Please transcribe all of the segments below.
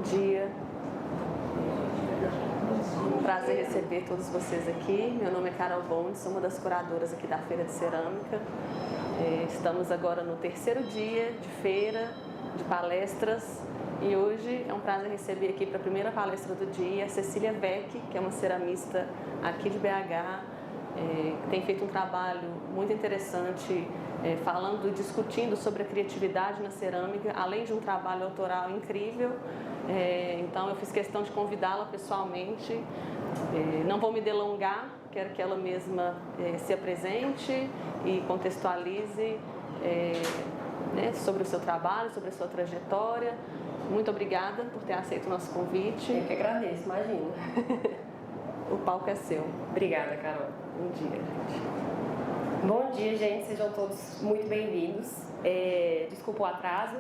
Bom dia. Um prazer receber todos vocês aqui. Meu nome é Carol Bond, sou uma das curadoras aqui da Feira de Cerâmica. Estamos agora no terceiro dia de feira, de palestras, e hoje é um prazer receber aqui para a primeira palestra do dia a Cecília Weck, que é uma ceramista aqui de BH, que tem feito um trabalho muito interessante falando, discutindo sobre a criatividade na cerâmica, além de um trabalho autoral incrível. Então eu fiz questão de convidá-la pessoalmente. Não vou me delongar, quero que ela mesma se apresente e contextualize sobre o seu trabalho, sobre a sua trajetória. Muito obrigada por ter aceito o nosso convite. Eu que agradeço, imagina. O palco é seu. Obrigada, Carol. Bom dia, gente. Bom dia, gente. Sejam todos muito bem-vindos. Desculpa o atraso,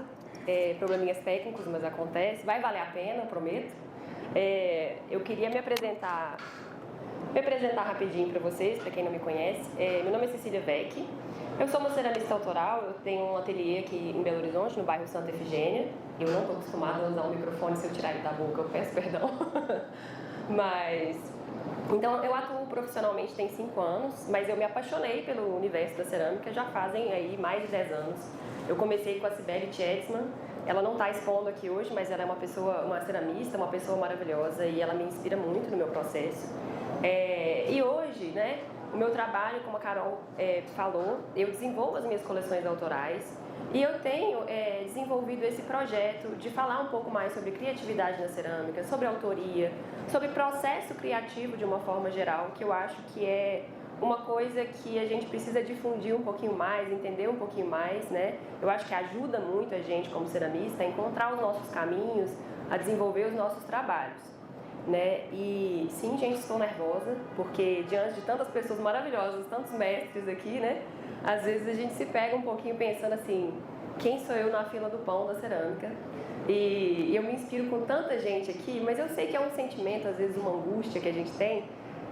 probleminhas técnicos, mas acontece. Vai valer a pena, prometo. Eu queria me apresentar rapidinho para vocês, para quem não me conhece. Meu nome é Cecília Weck. Eu sou uma ceramista autoral, eu tenho um ateliê aqui em Belo Horizonte, no bairro Santa Efigênia. Eu não estou acostumada a usar um microfone, se eu tirar ele da boca eu peço perdão. Então, eu atuo profissionalmente tem 5 anos, mas eu me apaixonei pelo universo da cerâmica já fazem aí mais de 10 anos. Eu comecei com a Sibeli Tjetzmann. Ela não está expondo aqui hoje, mas ela é uma ceramista, uma pessoa maravilhosa, e ela me inspira muito no meu processo. E hoje, né, o meu trabalho, como a Carol falou, eu desenvolvo as minhas coleções autorais e eu tenho desenvolvido esse projeto de falar um pouco mais sobre criatividade na cerâmica, sobre autoria, sobre processo criativo de uma forma geral, que eu acho que é uma coisa que a gente precisa difundir um pouquinho mais, entender um pouquinho mais, né? Eu acho que ajuda muito a gente como ceramista a encontrar os nossos caminhos, a desenvolver os nossos trabalhos, né? E sim, gente, estou nervosa, porque diante de tantas pessoas maravilhosas, tantos mestres aqui, né? Às vezes a gente se pega um pouquinho pensando assim, quem sou eu na fila do pão da cerâmica? E eu me inspiro com tanta gente aqui, mas eu sei que é um sentimento, às vezes uma angústia que a gente tem,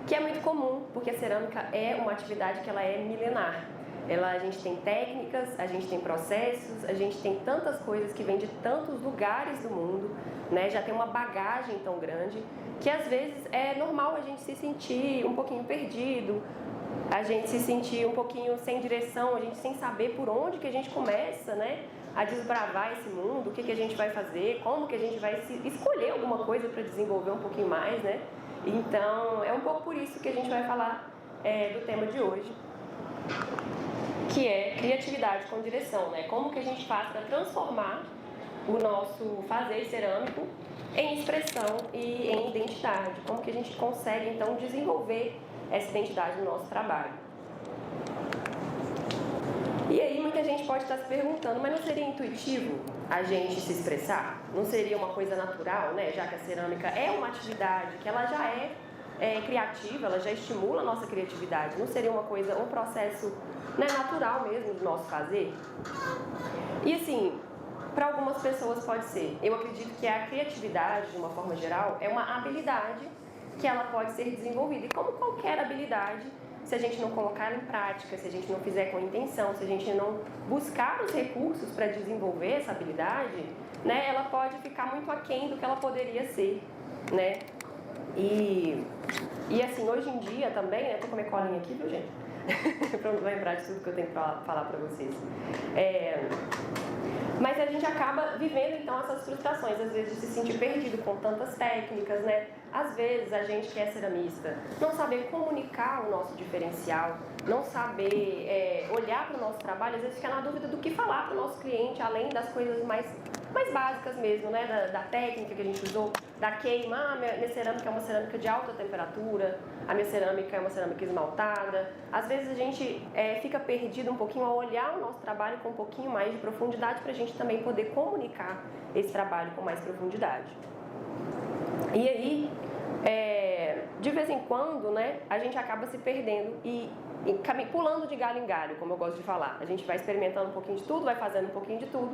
que é muito comum, porque a cerâmica é uma atividade que ela é milenar. A gente tem técnicas, a gente tem processos, a gente tem tantas coisas que vêm de tantos lugares do mundo, né? Já tem uma bagagem tão grande que às vezes é normal a gente se sentir um pouquinho perdido, a gente se sentir um pouquinho sem direção, a gente sem saber por onde que a gente começa, né, a desbravar esse mundo, o que a gente vai fazer, como que a gente vai escolher alguma coisa para desenvolver um pouquinho mais, né? Então, é um pouco por isso que a gente vai falar do tema de hoje, que é criatividade com direção, né? Como que a gente faz para transformar o nosso fazer cerâmico em expressão e em identidade. Como que a gente consegue, então, desenvolver essa identidade no nosso trabalho. E aí muita gente pode estar se perguntando, mas não seria intuitivo a gente se expressar? Não seria uma coisa natural, né? Já que a cerâmica é uma atividade que ela já é criativa, ela já estimula a nossa criatividade. Não seria uma coisa, um processo, né, natural mesmo do nosso fazer? E assim, para algumas pessoas pode ser. Eu acredito que a criatividade, de uma forma geral, é uma habilidade que ela pode ser desenvolvida. E como qualquer habilidade, se a gente não colocar ela em prática, se a gente não fizer com intenção, se a gente não buscar os recursos para desenvolver essa habilidade, né, ela pode ficar muito aquém do que ela poderia ser, né? E assim, hoje em dia também, né, tô com a minha colinha aqui, viu, gente? Para não lembrar de tudo que eu tenho para falar para vocês. Mas a gente acaba vivendo, então, essas frustrações, às vezes, de se sentir perdido com tantas técnicas, né? Às vezes, a gente que é ceramista, não saber comunicar o nosso diferencial, não saber olhar para o nosso trabalho, às vezes fica na dúvida do que falar para o nosso cliente, além das coisas mais básicas mesmo, né? Da técnica que a gente usou, da queima. Minha cerâmica é uma cerâmica de alta temperatura, a minha cerâmica é uma cerâmica esmaltada. Às vezes a gente fica perdido um pouquinho ao olhar o nosso trabalho com um pouquinho mais de profundidade para a gente também poder comunicar esse trabalho com mais profundidade. E aí, de vez em quando, né, a gente acaba se perdendo e pulando de galho em galho, como eu gosto de falar. A gente vai experimentando um pouquinho de tudo, vai fazendo um pouquinho de tudo,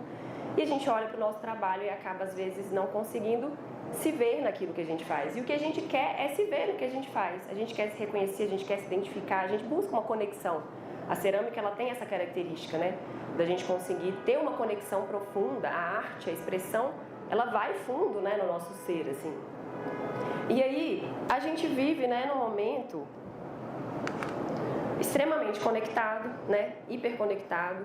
e a gente olha para o nosso trabalho e acaba, às vezes, não conseguindo se ver naquilo que a gente faz. E o que a gente quer é se ver no que a gente faz. A gente quer se reconhecer, a gente quer se identificar, a gente busca uma conexão. A cerâmica, ela tem essa característica, né, da gente conseguir ter uma conexão profunda. A arte, a expressão, ela vai fundo, né, no nosso ser, assim. E aí, a gente vive, né, num momento extremamente conectado, né, hiperconectado,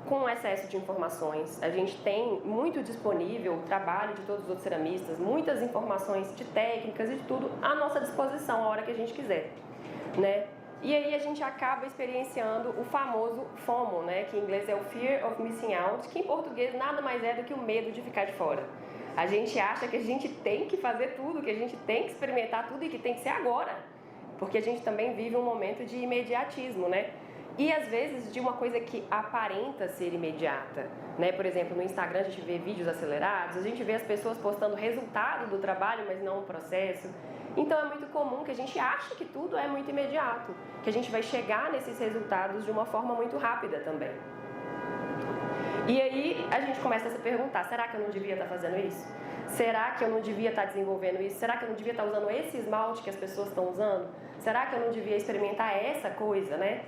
com excesso de informações. A gente tem muito disponível o trabalho de todos os outros ceramistas, muitas informações de técnicas e de tudo à nossa disposição a hora que a gente quiser, né? E aí a gente acaba experienciando o famoso FOMO, né, que em inglês é o Fear of Missing Out, que em português nada mais é do que o medo de ficar de fora. A gente acha que a gente tem que fazer tudo, que a gente tem que experimentar tudo e que tem que ser agora, porque a gente também vive um momento de imediatismo, né? E às vezes de uma coisa que aparenta ser imediata, né? Por exemplo, no Instagram a gente vê vídeos acelerados, a gente vê as pessoas postando resultado do trabalho, mas não o processo. Então é muito comum que a gente ache que tudo é muito imediato, que a gente vai chegar nesses resultados de uma forma muito rápida também. E aí a gente começa a se perguntar, será que eu não devia estar fazendo isso? Será que eu não devia estar desenvolvendo isso? Será que eu não devia estar usando esse esmalte que as pessoas estão usando? Será que eu não devia experimentar essa coisa, né?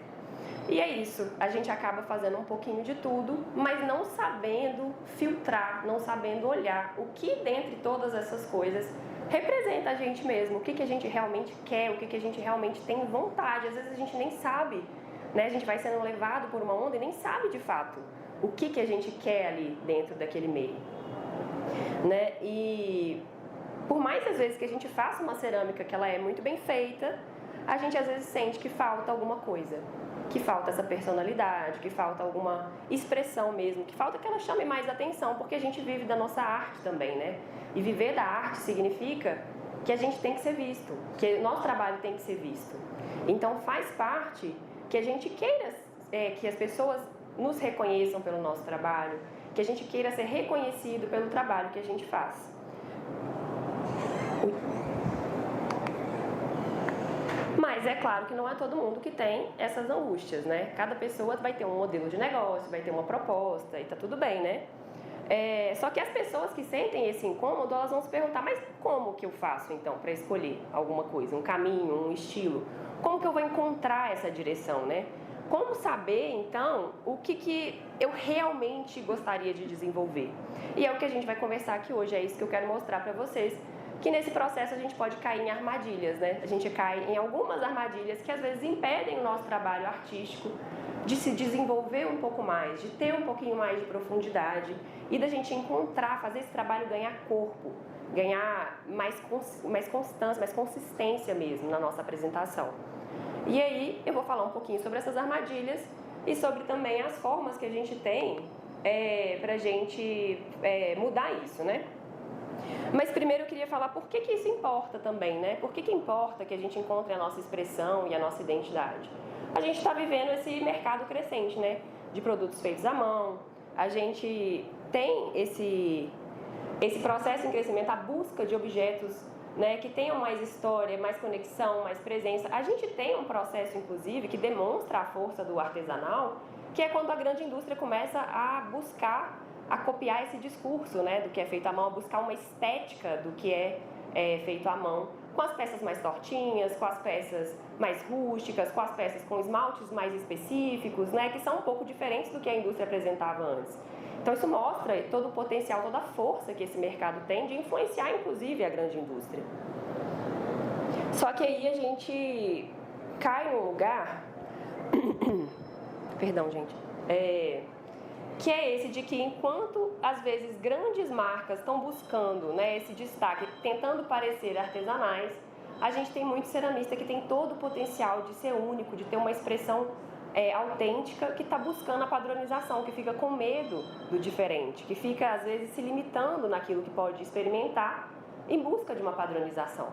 E é isso, a gente acaba fazendo um pouquinho de tudo, mas não sabendo filtrar, não sabendo olhar o que dentre todas essas coisas representa a gente mesmo, o que a gente realmente quer, o que a gente realmente tem vontade. Às vezes a gente nem sabe, né? A gente vai sendo levado por uma onda e nem sabe de fato o que a gente quer ali dentro daquele meio, né? E por mais às vezes que a gente faça uma cerâmica que ela é muito bem feita, a gente às vezes sente que falta alguma coisa, que falta essa personalidade, que falta alguma expressão mesmo, que falta que ela chame mais atenção, porque a gente vive da nossa arte também, né? E viver da arte significa que a gente tem que ser visto, que o nosso trabalho tem que ser visto. Então faz parte que a gente queira que as pessoas nos reconheçam pelo nosso trabalho, que a gente queira ser reconhecido pelo trabalho que a gente faz. Mas é claro que não é todo mundo que tem essas angústias, né? Cada pessoa vai ter um modelo de negócio, vai ter uma proposta e tá tudo bem, né? Só que as pessoas que sentem esse incômodo, elas vão se perguntar, mas como que eu faço então para escolher alguma coisa, um caminho, um estilo? Como que eu vou encontrar essa direção, né? Como saber então o que eu realmente gostaria de desenvolver? E é o que a gente vai conversar aqui hoje, é isso que eu quero mostrar para vocês. Que nesse processo a gente pode cair em armadilhas, né? A gente cai em algumas armadilhas que às vezes impedem o nosso trabalho artístico de se desenvolver um pouco mais, de ter um pouquinho mais de profundidade e da gente encontrar, fazer esse trabalho ganhar corpo, ganhar mais constância, mais consistência mesmo na nossa apresentação. E aí eu vou falar um pouquinho sobre essas armadilhas e sobre também as formas que a gente tem pra gente mudar isso, né? Mas primeiro eu queria falar por que isso importa também, né? Por que importa que a gente encontre a nossa expressão e a nossa identidade? A gente está vivendo esse mercado crescente, né? De produtos feitos à mão. A gente tem esse processo em crescimento, a busca de objetos, né, que tenham mais história, mais conexão, mais presença. A gente tem um processo, inclusive, que demonstra a força do artesanal, que é quando a grande indústria começa a buscar, a copiar esse discurso, né, do que é feito à mão, a buscar uma estética do que é feito à mão, com as peças mais tortinhas, com as peças mais rústicas, com as peças com esmaltes mais específicos, né, que são um pouco diferentes do que a indústria apresentava antes. Então isso mostra todo o potencial, toda a força que esse mercado tem de influenciar, inclusive, a grande indústria. Só que aí a gente cai num lugar, perdão, gente, que é esse de que enquanto, às vezes, grandes marcas estão buscando, né, esse destaque, tentando parecer artesanais, a gente tem muito ceramista que tem todo o potencial de ser único, de ter uma expressão autêntica, que está buscando a padronização, que fica com medo do diferente, que fica, às vezes, se limitando naquilo que pode experimentar em busca de uma padronização.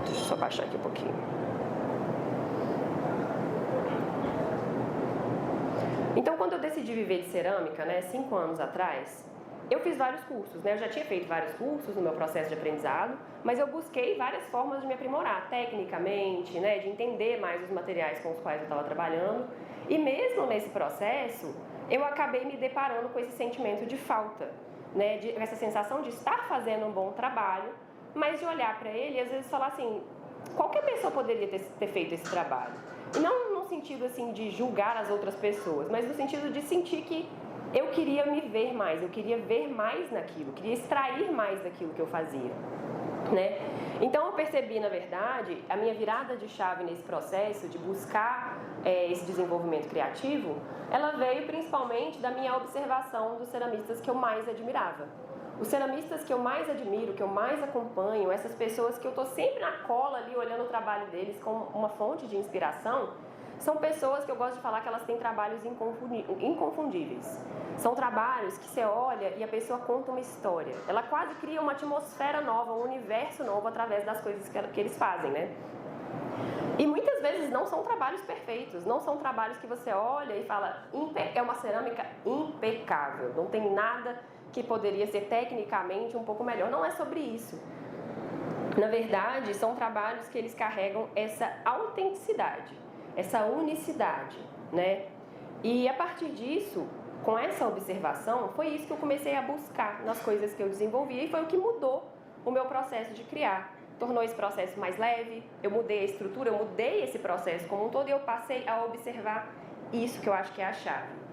Deixa eu só baixar aqui um pouquinho. Então, quando eu decidi viver de cerâmica, né, 5 anos atrás, eu fiz vários cursos, né? Eu já tinha feito vários cursos no meu processo de aprendizado, mas eu busquei várias formas de me aprimorar, tecnicamente, né? De entender mais os materiais com os quais eu estava trabalhando. E mesmo nesse processo, eu acabei me deparando com esse sentimento de falta, né? Essa sensação de estar fazendo um bom trabalho, mas de olhar para ele e às vezes falar assim, qualquer pessoa poderia ter feito esse trabalho. E não sentido assim de julgar as outras pessoas, mas no sentido de sentir que eu queria me ver mais, eu queria ver mais naquilo, queria extrair mais daquilo que eu fazia, né? Então eu percebi, na verdade, a minha virada de chave nesse processo de buscar esse desenvolvimento criativo, ela veio principalmente da minha observação dos ceramistas que eu mais admirava. Os ceramistas que eu mais admiro, que eu mais acompanho, essas pessoas que eu estou sempre na cola ali olhando o trabalho deles como uma fonte de inspiração, são pessoas que eu gosto de falar que elas têm trabalhos inconfundíveis. São trabalhos que você olha e a pessoa conta uma história. Ela quase cria uma atmosfera nova, um universo novo através das coisas que eles fazem, né? E muitas vezes não são trabalhos perfeitos, não são trabalhos que você olha e fala, é uma cerâmica impecável, não tem nada que poderia ser tecnicamente um pouco melhor. Não é sobre isso. Na verdade, são trabalhos que eles carregam essa autenticidade, essa unicidade, né? E a partir disso, com essa observação, foi isso que eu comecei a buscar nas coisas que eu desenvolvia e foi o que mudou o meu processo de criar. Tornou esse processo mais leve, eu mudei a estrutura, eu mudei esse processo como um todo e eu passei a observar isso que eu acho que é a chave.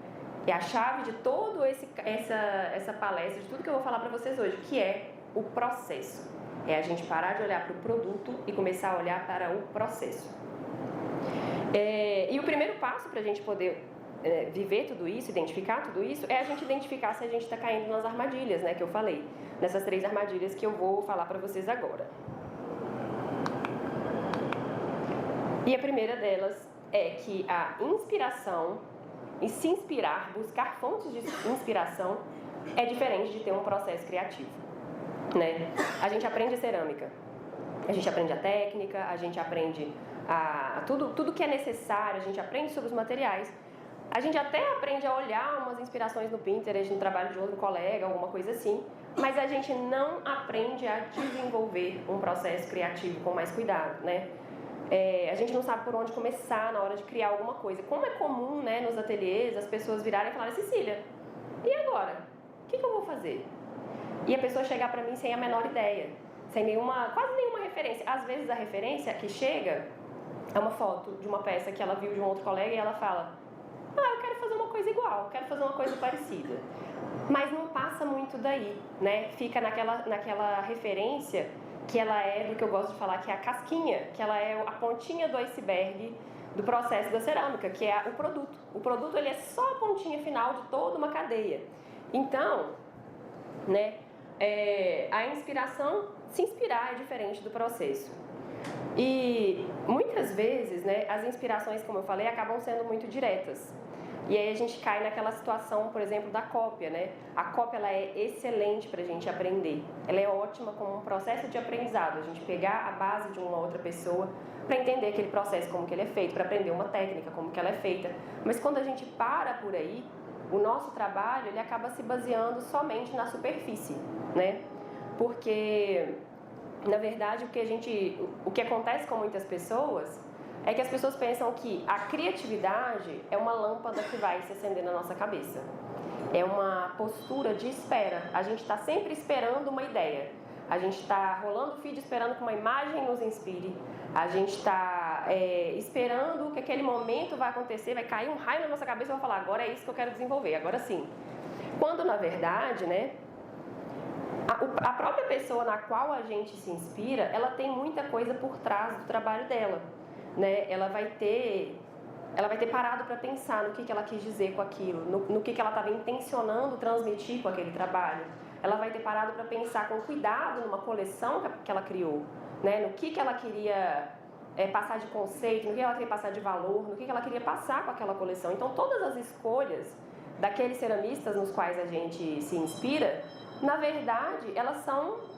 É a chave de toda essa palestra, de tudo que eu vou falar para vocês hoje, que é o processo. É a gente parar de olhar para o produto e começar a olhar para o processo. E o primeiro passo para a gente poder viver tudo isso, identificar tudo isso, é a gente identificar se a gente está caindo nas armadilhas, né, que eu falei. Nessas 3 armadilhas que eu vou falar para vocês agora. E a primeira delas é que a inspiração, e se inspirar, buscar fontes de inspiração, é diferente de ter um processo criativo, né? A gente aprende cerâmica, a gente aprende a técnica, a gente aprende tudo que é necessário, a gente aprende sobre os materiais, a gente até aprende a olhar umas inspirações no Pinterest, no trabalho de outro colega, alguma coisa assim, mas a gente não aprende a desenvolver um processo criativo com mais cuidado, né? A gente não sabe por onde começar na hora de criar alguma coisa. Como é comum, né, nos ateliês, as pessoas virarem e falarem, Cecília, e agora? O que eu vou fazer? E a pessoa chegar pra mim sem a menor ideia, sem quase nenhuma referência. Às vezes a referência que chega é uma foto de uma peça que ela viu de um outro colega e ela fala, eu quero fazer uma coisa igual, quero fazer uma coisa parecida. Mas não passa muito daí, né? Fica naquela referência que ela é do que eu gosto de falar, que é a casquinha, que ela é a pontinha do iceberg do processo da cerâmica, que é o produto. O produto, ele é só a pontinha final de toda uma cadeia. Então, né, a inspiração, se inspirar é diferente do processo. E muitas vezes, né, as inspirações, como eu falei, acabam sendo muito diretas. E aí a gente cai naquela situação, por exemplo, da cópia, né? A cópia, ela é excelente para a gente aprender. Ela é ótima como um processo de aprendizado. A gente pegar a base de uma outra pessoa para entender aquele processo, como que ele é feito, para aprender uma técnica, como que ela é feita. Mas quando a gente para por aí, o nosso trabalho, ele acaba se baseando somente na superfície, né? Porque, na verdade, o que acontece com muitas pessoas é que as pessoas pensam que a criatividade é uma lâmpada que vai se acender na nossa cabeça. É uma postura de espera. A gente está sempre esperando uma ideia. A gente está rolando o feed esperando que uma imagem nos inspire. A gente está esperando que aquele momento vai acontecer, vai cair um raio na nossa cabeça e vai falar, agora é isso que eu quero desenvolver, agora sim. Quando, na verdade, né, a própria pessoa na qual a gente se inspira, ela tem muita coisa por trás do trabalho dela. Né? Ela vai ter parado para pensar no que ela quis dizer com aquilo, no que ela estava intencionando transmitir com aquele trabalho. Ela vai ter parado para pensar com cuidado numa coleção que ela criou, né? No que ela queria passar de conceito, no que ela queria passar de valor, no que ela queria passar com aquela coleção. Então, todas as escolhas daqueles ceramistas nos quais a gente se inspira, na verdade, elas são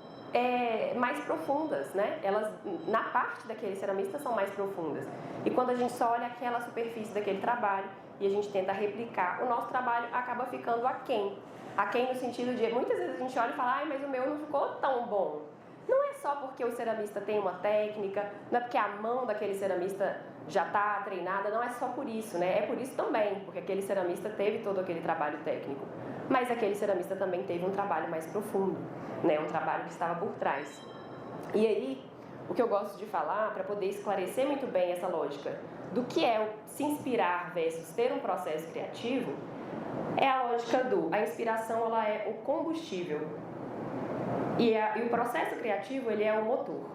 mais profundas, né? Elas, na parte daqueles ceramistas, são mais profundas. E quando a gente só olha aquela superfície daquele trabalho e a gente tenta replicar, o nosso trabalho acaba ficando aquém. Aquém no sentido de, muitas vezes a gente olha e fala, mas o meu não ficou tão bom. Não é só porque o ceramista tem uma técnica, não é porque a mão daquele ceramista já está treinada, não é só por isso, né? É por isso também, porque aquele ceramista teve todo aquele trabalho técnico. Mas aquele ceramista também teve um trabalho mais profundo, né? Um trabalho que estava por trás. E aí, o que eu gosto de falar, para poder esclarecer muito bem essa lógica do que é se inspirar versus ter um processo criativo, é a lógica a inspiração ela é o combustível e o processo criativo ele é o motor.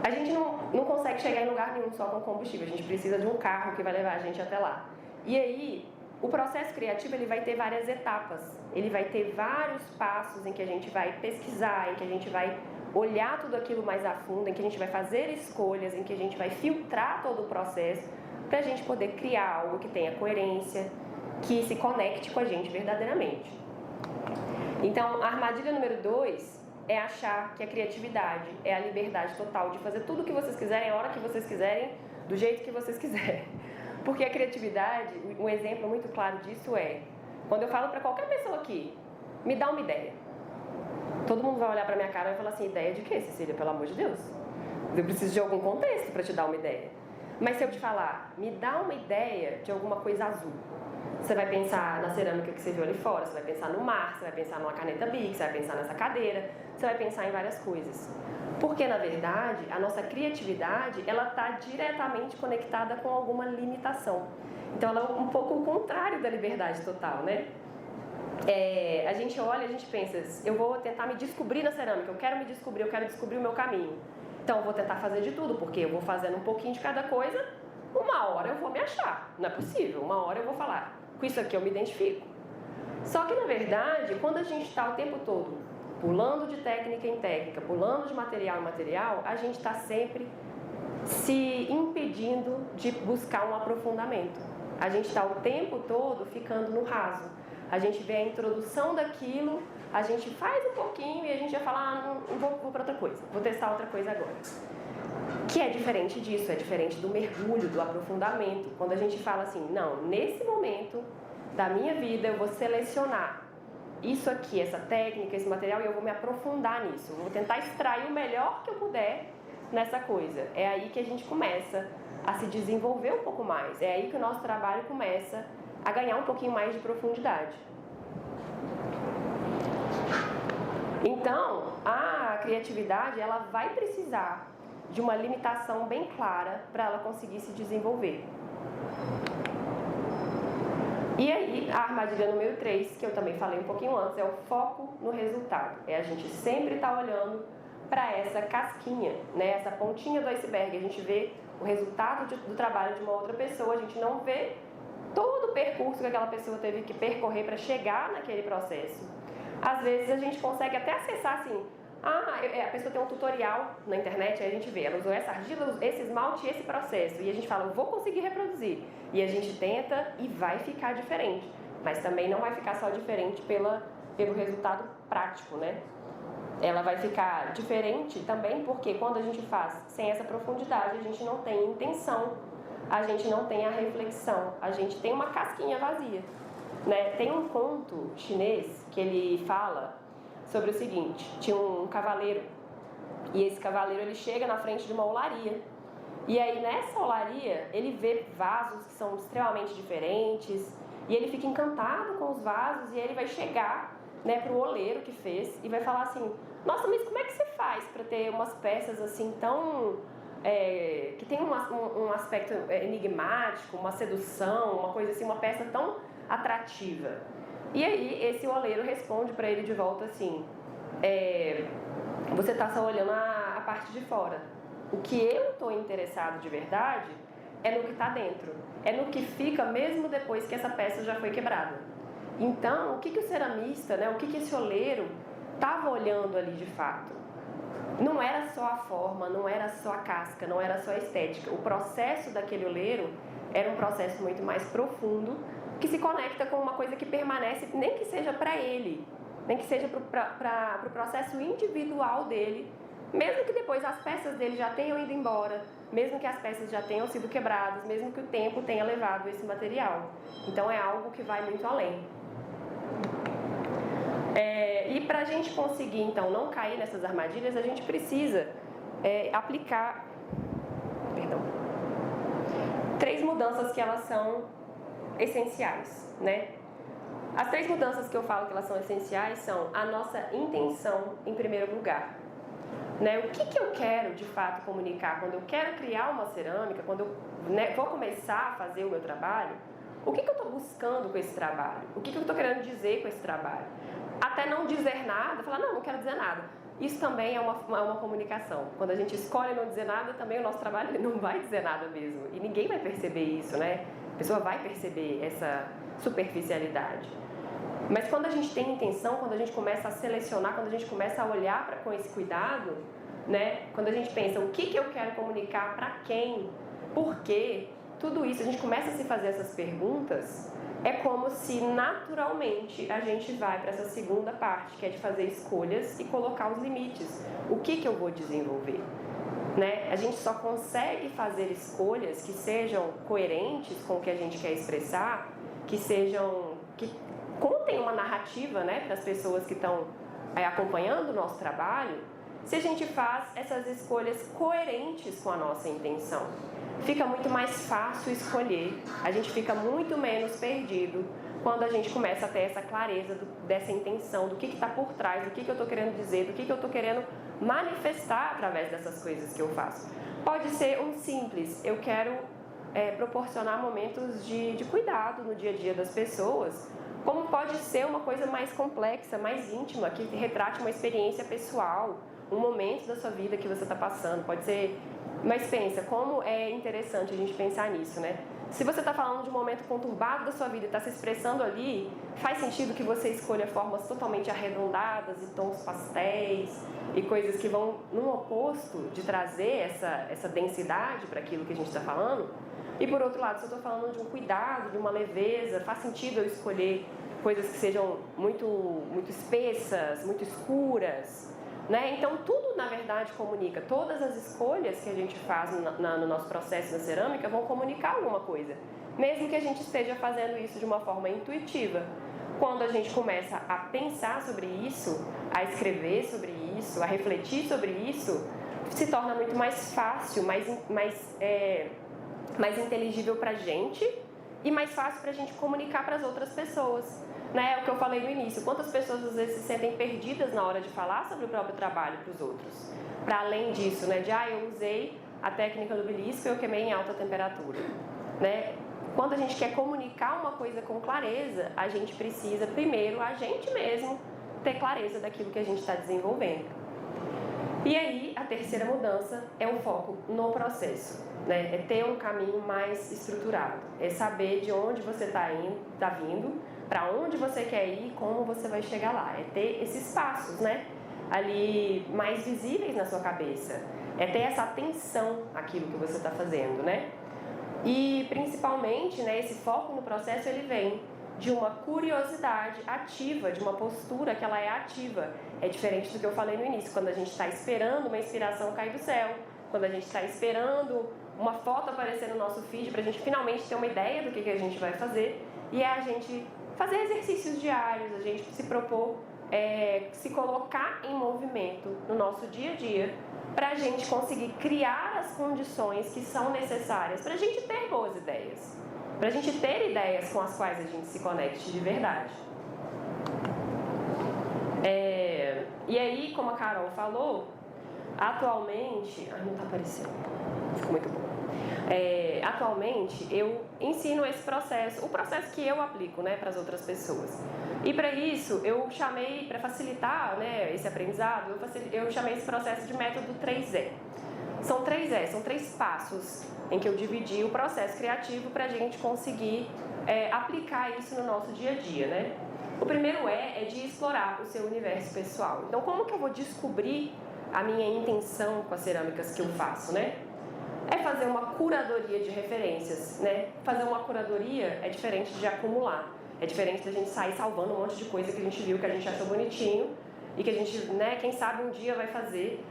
A gente não consegue chegar em lugar nenhum só com combustível, a gente precisa de um carro que vai levar a gente até lá. E aí, o processo criativo ele vai ter várias etapas, ele vai ter vários passos em que a gente vai pesquisar, em que a gente vai olhar tudo aquilo mais a fundo, em que a gente vai fazer escolhas, em que a gente vai filtrar todo o processo para a gente poder criar algo que tenha coerência, que se conecte com a gente verdadeiramente. Então, a armadilha número 2 é achar que a criatividade é a liberdade total de fazer tudo o que vocês quiserem, a hora que vocês quiserem, do jeito que vocês quiserem. Porque a criatividade, um exemplo muito claro disso é, quando eu falo para qualquer pessoa aqui, me dá uma ideia. Todo mundo vai olhar para minha cara e falar assim, ideia de quê, Cecília? Pelo amor de Deus. Eu preciso de algum contexto para te dar uma ideia. Mas se eu te falar, me dá uma ideia de alguma coisa azul. Você vai pensar na cerâmica que você viu ali fora, você vai pensar no mar, você vai pensar numa caneta Bic, você vai pensar nessa cadeira, você vai pensar em várias coisas. Porque, na verdade, a nossa criatividade, ela está diretamente conectada com alguma limitação. Então, ela é um pouco o contrário da liberdade total, né? A gente olha e a gente pensa, eu vou tentar me descobrir na cerâmica, eu quero me descobrir, eu quero descobrir o meu caminho. Então, eu vou tentar fazer de tudo, porque eu vou fazendo um pouquinho de cada coisa, uma hora eu vou me achar. Não é possível, uma hora eu vou falar, com isso aqui eu me identifico. Só que, na verdade, quando a gente está o tempo todo pulando de técnica em técnica, pulando de material em material, a gente está sempre se impedindo de buscar um aprofundamento. A gente está o tempo todo ficando no raso. A gente vê a introdução daquilo, a gente faz um pouquinho e a gente já fala, não vou para outra coisa, vou testar outra coisa agora. Que é diferente disso, é diferente do mergulho, do aprofundamento. Quando a gente fala assim, não, nesse momento da minha vida eu vou selecionar isso aqui, essa técnica, esse material, e eu vou me aprofundar nisso. Eu vou tentar extrair o melhor que eu puder nessa coisa. É aí que a gente começa a se desenvolver um pouco mais. É aí que o nosso trabalho começa a ganhar um pouquinho mais de profundidade. Então, a criatividade, ela vai precisar de uma limitação bem clara para ela conseguir se desenvolver. E aí, a armadilha número 3, que eu também falei um pouquinho antes, é o foco no resultado. É a gente sempre estar olhando para essa casquinha, né? Essa pontinha do iceberg. A gente vê o resultado do trabalho de uma outra pessoa, a gente não vê todo o percurso que aquela pessoa teve que percorrer para chegar naquele processo. Às vezes a gente consegue até acessar assim, a pessoa tem um tutorial na internet, aí a gente vê, ela usou essa argila, esse esmalte e esse processo, e a gente fala, eu vou conseguir reproduzir. E a gente tenta e vai ficar diferente, mas também não vai ficar só diferente pelo resultado prático, né? Ela vai ficar diferente também porque quando a gente faz sem essa profundidade, a gente não tem intenção, a gente não tem a reflexão, a gente tem uma casquinha vazia, né? Tem um conto chinês que ele fala sobre o seguinte, tinha um cavaleiro, e esse cavaleiro ele chega na frente de uma olaria, e aí nessa olaria ele vê vasos que são extremamente diferentes, e ele fica encantado com os vasos, e aí ele vai chegar, né, para o oleiro que fez, e vai falar assim, nossa, mas como é que você faz para ter umas peças assim tão... que tem um aspecto enigmático, uma sedução, uma coisa assim, uma peça tão atrativa? E aí esse oleiro responde para ele de volta assim, você está só olhando a parte de fora. O que eu estou interessado de verdade é no que está dentro, é no que fica mesmo depois que essa peça já foi quebrada. Então, o que o ceramista, né, o que esse oleiro estava olhando ali de fato? Não era só a forma, não era só a casca, não era só a estética. O processo daquele oleiro era um processo muito mais profundo, que se conecta com uma coisa que permanece, nem que seja para ele, nem que seja para o processo individual dele, mesmo que depois as peças dele já tenham ido embora, mesmo que as peças já tenham sido quebradas, mesmo que o tempo tenha levado esse material. Então é algo que vai muito além. E para a gente conseguir, então, não cair nessas armadilhas, a gente precisa aplicar 3 mudanças que elas são essenciais, né? As 3 mudanças que eu falo que elas são essenciais são a nossa intenção em primeiro lugar. Né? O que eu quero, de fato, comunicar? Quando eu quero criar uma cerâmica, quando eu vou começar a fazer o meu trabalho, o que eu estou buscando com esse trabalho? O que eu estou querendo dizer com esse trabalho? Até não dizer nada, falar, não quero dizer nada. Isso também é uma comunicação. Quando a gente escolhe não dizer nada, também o nosso trabalho ele não vai dizer nada mesmo. E ninguém vai perceber isso, né? A pessoa vai perceber essa superficialidade. Mas quando a gente tem intenção, quando a gente começa a selecionar, quando a gente começa a olhar com esse cuidado, né? Quando a gente pensa o que eu quero comunicar, para quem, por quê, tudo isso, a gente começa a se fazer essas perguntas, é como se naturalmente a gente vai para essa segunda parte, que é de fazer escolhas e colocar os limites. O que eu vou desenvolver? Né? A gente só consegue fazer escolhas que sejam coerentes com o que a gente quer expressar, que contem uma narrativa, né, para as pessoas que estão acompanhando o nosso trabalho, se a gente faz essas escolhas coerentes com a nossa intenção. Fica muito mais fácil escolher, a gente fica muito menos perdido quando a gente começa a ter essa clareza dessa intenção, do que está por trás, do que eu estou querendo dizer, do que eu estou querendo manifestar através dessas coisas que eu faço. Pode ser um simples, eu quero proporcionar momentos de cuidado no dia a dia das pessoas, como pode ser uma coisa mais complexa, mais íntima, que retrate uma experiência pessoal, um momento da sua vida que você está passando, pode ser... Mas pensa, como é interessante a gente pensar nisso, né? Se você está falando de um momento conturbado da sua vida e está se expressando ali, faz sentido que você escolha formas totalmente arredondadas e tons pastéis e coisas que vão no oposto de trazer essa densidade para aquilo que a gente está falando? E por outro lado, se eu estou falando de um cuidado, de uma leveza, faz sentido eu escolher coisas que sejam muito espessas, muito escuras, né? Então tudo na verdade comunica, todas as escolhas que a gente faz no nosso processo na cerâmica vão comunicar alguma coisa, mesmo que a gente esteja fazendo isso de uma forma intuitiva. Quando a gente começa a pensar sobre isso, a escrever sobre isso, a refletir sobre isso, se torna muito mais fácil, mais inteligível para a gente e mais fácil para a gente comunicar para as outras pessoas. Né? É o que eu falei no início, quantas pessoas às vezes se sentem perdidas na hora de falar sobre o próprio trabalho para os outros. Para além disso, né? Eu usei a técnica do belisco e eu queimei em alta temperatura. Né? Quando a gente quer comunicar uma coisa com clareza, a gente precisa primeiro, a gente mesmo, ter clareza daquilo que a gente está desenvolvendo. E aí, a terceira mudança é o foco no processo. Né? É ter um caminho mais estruturado, é saber de onde você está vindo, para onde você quer ir e como você vai chegar lá. É ter esses passos, né, ali mais visíveis na sua cabeça. É ter essa atenção àquilo que você está fazendo, né? E principalmente, né, esse foco no processo ele vem de uma curiosidade ativa, de uma postura que ela é ativa. É diferente do que eu falei no início, quando a gente está esperando uma inspiração cair do céu, quando a gente está esperando uma foto aparecer no nosso feed para a gente finalmente ter uma ideia do que a gente vai fazer, e é a gente fazer exercícios diários, a gente se propor, se colocar em movimento no nosso dia a dia para a gente conseguir criar as condições que são necessárias para a gente ter boas ideias, para a gente ter ideias com as quais a gente se conecte de verdade. E aí, como a Carol falou, atualmente... Ai, não está aparecendo, ficou muito bom. Atualmente eu ensino esse processo, o processo que eu aplico, né, para as outras pessoas. E para isso eu chamei, para facilitar, né, esse aprendizado, eu chamei esse processo de método 3E. São 3E, são 3 passos em que eu dividi o processo criativo para a gente conseguir aplicar isso no nosso dia a dia, né? O primeiro é de explorar o seu universo pessoal. Então, como que eu vou descobrir a minha intenção com as cerâmicas que eu faço, né? É fazer uma curadoria de referências, né? Fazer uma curadoria é diferente de acumular. É diferente da gente sair salvando um monte de coisa que a gente viu, que a gente achou bonitinho e que a gente, né, quem sabe um dia vai fazer,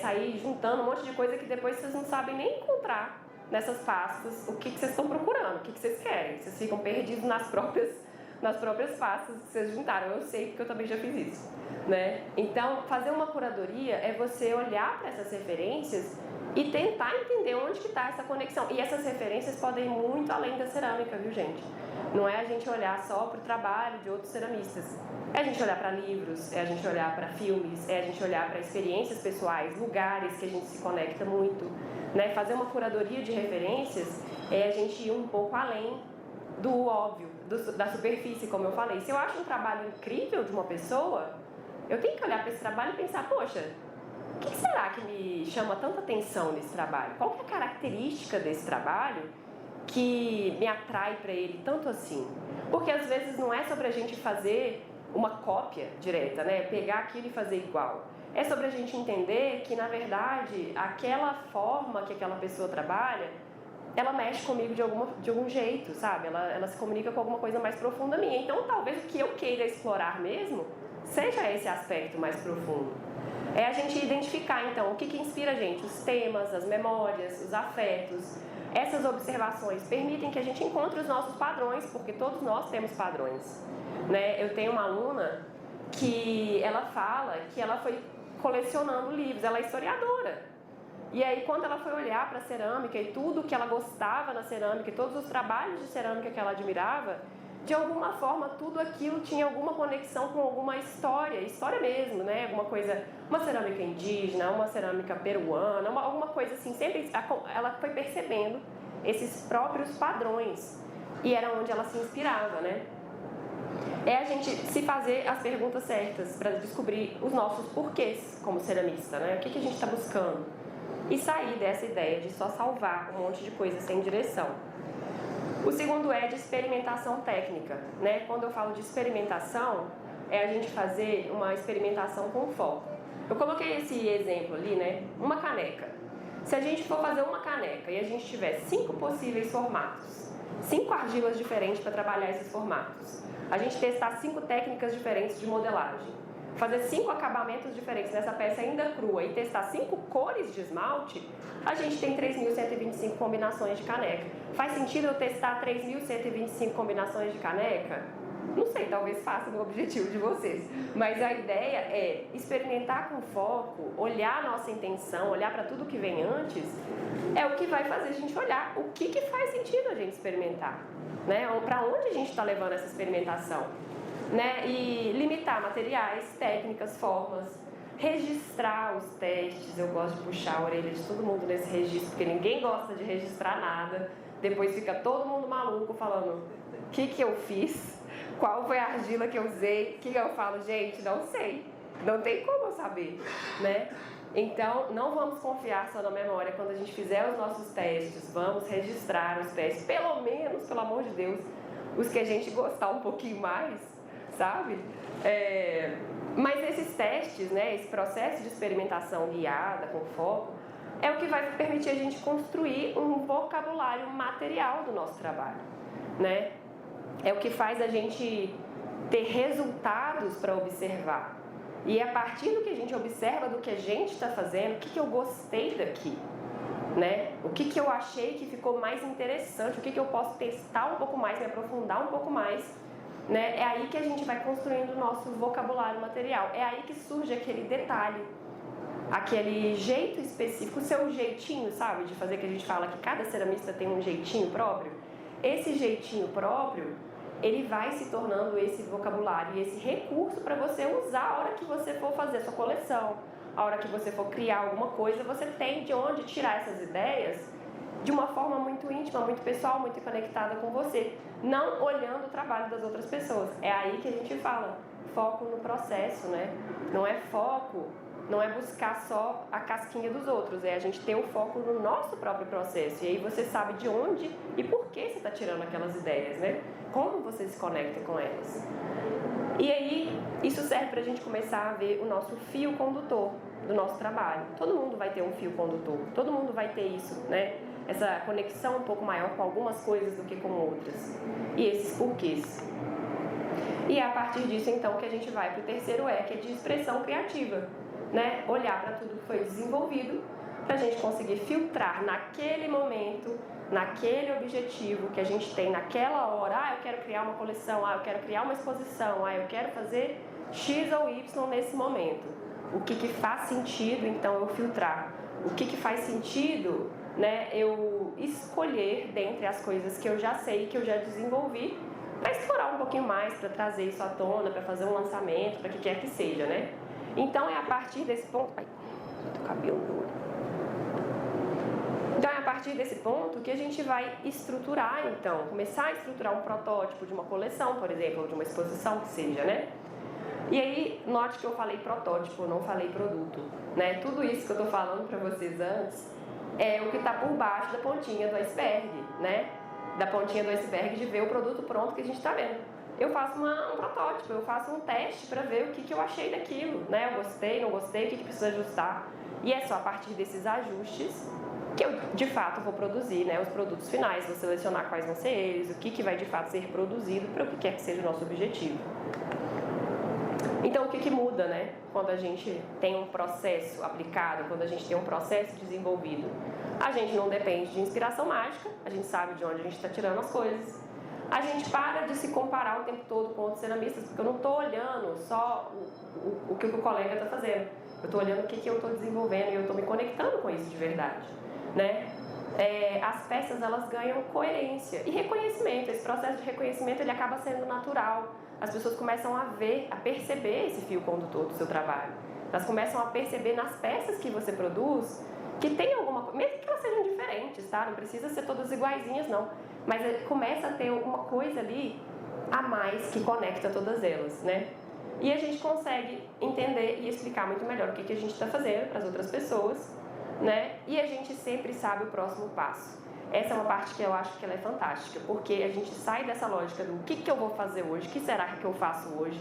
sair juntando um monte de coisa que depois vocês não sabem nem encontrar nessas pastas o que vocês estão procurando, o que vocês querem. Vocês ficam perdidos nas próprias pastas que vocês juntaram. Eu sei porque eu também já fiz isso, né? Então, fazer uma curadoria é você olhar para essas referências e tentar entender onde que está essa conexão. E essas referências podem ir muito além da cerâmica, viu, gente? Não é a gente olhar só para o trabalho de outros ceramistas. É a gente olhar para livros, é a gente olhar para filmes, é a gente olhar para experiências pessoais, lugares que a gente se conecta muito, né? Fazer uma curadoria de referências é a gente ir um pouco além do óbvio, da superfície, como eu falei. Se eu acho um trabalho incrível de uma pessoa, eu tenho que olhar para esse trabalho e pensar, poxa, o que será que me chama tanta atenção nesse trabalho? Qual que é a característica desse trabalho que me atrai para ele tanto assim? Porque às vezes não é sobre a gente fazer uma cópia direta, né? Pegar aquilo e fazer igual. É sobre a gente entender que, na verdade, aquela forma que aquela pessoa trabalha, ela mexe comigo de algum jeito, sabe? Ela se comunica com alguma coisa mais profunda minha. Então, talvez o que eu queira explorar mesmo seja esse aspecto mais profundo. É a gente identificar, então, o que inspira a gente, os temas, as memórias, os afetos. Essas observações permitem que a gente encontre os nossos padrões, porque todos nós temos padrões, né? Eu tenho uma aluna que ela fala que ela foi colecionando livros, ela é historiadora. E aí, quando ela foi olhar para a cerâmica e tudo que ela gostava na cerâmica e todos os trabalhos de cerâmica que ela admirava, de alguma forma, tudo aquilo tinha alguma conexão com alguma história mesmo, né? Alguma coisa, uma cerâmica indígena, uma cerâmica peruana, alguma coisa assim. Sempre ela foi percebendo esses próprios padrões e era onde ela se inspirava, né? É a gente se fazer as perguntas certas para descobrir os nossos porquês como ceramista, né? O que a gente está buscando? E sair dessa ideia de só salvar um monte de coisa sem direção. O segundo é de experimentação técnica, né? Quando eu falo de experimentação, é a gente fazer uma experimentação com foco. Eu coloquei esse exemplo ali, né? Uma caneca. Se a gente for fazer uma caneca e a gente tiver 5 possíveis formatos, 5 argilas diferentes para trabalhar esses formatos, a gente testar 5 técnicas diferentes de modelagem, fazer 5 acabamentos diferentes nessa peça ainda crua e testar 5 cores de esmalte, a gente tem 3.125 combinações de caneca. Faz sentido eu testar 3.125 combinações de caneca? Não sei, talvez faça no objetivo de vocês. Mas a ideia é experimentar com foco, olhar a nossa intenção, olhar para tudo que vem antes, é o que vai fazer a gente olhar o que faz sentido a gente experimentar, né? Para onde a gente está levando essa experimentação, né? E limitar materiais, técnicas, formas, registrar os testes. Eu gosto de puxar a orelha de todo mundo nesse registro, porque ninguém gosta de registrar nada. Depois fica todo mundo maluco falando o que eu fiz, qual foi a argila que eu usei, o que eu falo, gente, não sei, não tem como eu saber, né? Então, não vamos confiar só na memória. Quando a gente fizer os nossos testes, vamos registrar os testes, pelo menos, pelo amor de Deus, os que a gente gostar um pouquinho mais, sabe? Mas esses testes, né, esse processo de experimentação guiada, com foco, é o que vai permitir a gente construir um vocabulário material do nosso trabalho, né? É o que faz a gente ter resultados para observar. E é a partir do que a gente observa, do que a gente está fazendo, o que eu gostei daqui, né? O que eu achei que ficou mais interessante, o que eu posso testar um pouco mais, me aprofundar um pouco mais, né? É aí que a gente vai construindo o nosso vocabulário material. É aí que surge aquele detalhe, aquele jeito específico, o seu jeitinho, sabe? De fazer, que a gente fala que cada ceramista tem um jeitinho próprio. Esse jeitinho próprio, ele vai se tornando esse vocabulário e esse recurso para você usar a hora que você for fazer a sua coleção, a hora que você for criar alguma coisa, você tem de onde tirar essas ideias de uma forma muito íntima, muito pessoal, muito conectada com você, não olhando o trabalho das outras pessoas. É aí que a gente fala, foco no processo, né? Não é foco, não é buscar só a casquinha dos outros, é a gente ter o foco no nosso próprio processo. E aí você sabe de onde e por que você está tirando aquelas ideias, né? Como você se conecta com elas. E aí, isso serve para a gente começar a ver o nosso fio condutor do nosso trabalho. Todo mundo vai ter um fio condutor, todo mundo vai ter isso, né? Essa conexão um pouco maior com algumas coisas do que com outras. E esses porquês. E é a partir disso, então, que a gente vai para o terceiro E, que é de expressão criativa, né? Olhar para tudo que foi desenvolvido, para a gente conseguir filtrar naquele momento, naquele objetivo que a gente tem naquela hora. Eu quero criar uma coleção, eu quero criar uma exposição, eu quero fazer X ou Y nesse momento. O que faz sentido, então, eu filtrar. O que faz sentido, né, eu escolher dentre as coisas que eu já sei, que eu já desenvolvi, para explorar um pouquinho mais, para trazer isso à tona, para fazer um lançamento, para que quer que seja, né? Então é a partir desse ponto... Ai, tô cabelo no olho. Então é a partir desse ponto que a gente vai estruturar, então, começar a estruturar um protótipo de uma coleção, por exemplo, ou de uma exposição que seja, né? E aí, note que eu falei protótipo, não falei produto, né? Tudo isso que eu tô falando para vocês antes é o que está por baixo da pontinha do iceberg, né? Da pontinha do iceberg de ver o produto pronto que a gente está vendo. Eu faço um protótipo, eu faço um teste para ver o que eu achei daquilo, né? Eu gostei, não gostei, o que precisa ajustar. E é só a partir desses ajustes que eu, de fato, vou produzir, né? Os produtos finais, vou selecionar quais vão ser eles, o que vai, de fato, ser produzido para o que quer que seja o nosso objetivo. Então, o que muda, né? Quando a gente tem um processo aplicado, quando a gente tem um processo desenvolvido? A gente não depende de inspiração mágica, a gente sabe de onde a gente está tirando as coisas. A gente para de se comparar o tempo todo com outros ceramistas, porque eu não estou olhando só o que o colega está fazendo. Eu estou olhando o que eu estou desenvolvendo e eu estou me conectando com isso de verdade, né? As peças, elas ganham coerência e reconhecimento. Esse processo de reconhecimento, ele acaba sendo natural. As pessoas começam a ver, a perceber esse fio condutor do seu trabalho. Elas começam a perceber nas peças que você produz que tem alguma coisa, mesmo que elas sejam diferentes, tá? Não precisa ser todas iguaizinhas, não. Mas começa a ter alguma coisa ali a mais que conecta todas elas, né? E a gente consegue entender e explicar muito melhor o que a gente está fazendo para as outras pessoas, né? E a gente sempre sabe o próximo passo. Essa é uma parte que eu acho que ela é fantástica, porque a gente sai dessa lógica do que eu vou fazer hoje, o que será que eu faço hoje,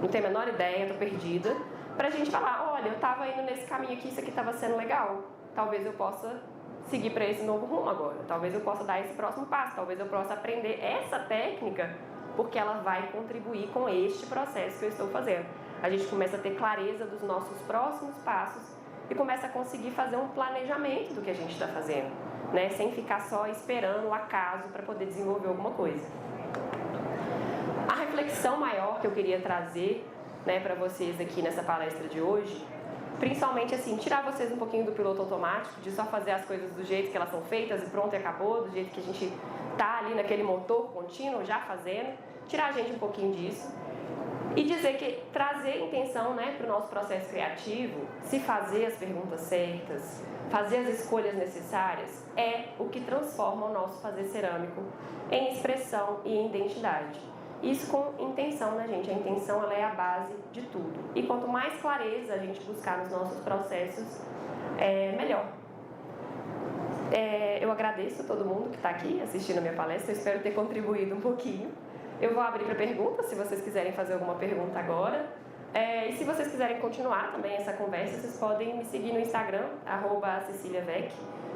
não tenho a menor ideia, estou perdida, pra gente falar, olha, eu estava indo nesse caminho aqui, isso aqui estava sendo legal, talvez eu possa seguir para esse novo rumo agora, talvez eu possa dar esse próximo passo, talvez eu possa aprender essa técnica, porque ela vai contribuir com este processo que eu estou fazendo. A gente começa a ter clareza dos nossos próximos passos e começa a conseguir fazer um planejamento do que a gente está fazendo, né? Sem ficar só esperando o acaso para poder desenvolver alguma coisa. A reflexão maior que eu queria trazer, né, para vocês aqui nessa palestra de hoje, principalmente assim, tirar vocês um pouquinho do piloto automático, de só fazer as coisas do jeito que elas são feitas e pronto e acabou, do jeito que a gente tá ali naquele motor contínuo já fazendo, tirar a gente um pouquinho disso e dizer que trazer intenção, né, para o nosso processo criativo, se fazer as perguntas certas, fazer as escolhas necessárias, é o que transforma o nosso fazer cerâmico em expressão e em identidade. Isso com intenção, né, gente? A intenção, ela é a base de tudo. E quanto mais clareza a gente buscar nos nossos processos, melhor. Eu agradeço a todo mundo que está aqui assistindo a minha palestra. Eu espero ter contribuído um pouquinho. Eu vou abrir para perguntas, se vocês quiserem fazer alguma pergunta agora. E se vocês quiserem continuar também essa conversa, vocês podem me seguir no Instagram, @CeciliaVec,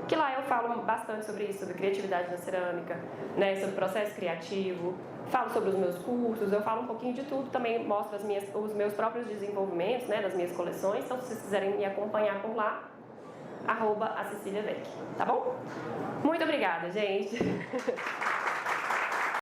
que lá eu falo bastante sobre isso, sobre criatividade na cerâmica, né, sobre processo criativo, falo sobre os meus cursos, eu falo um pouquinho de tudo, também mostro os meus próprios desenvolvimentos, né, das minhas coleções, então se vocês quiserem me acompanhar por lá, @CeciliaVec, tá bom? Muito obrigada, gente!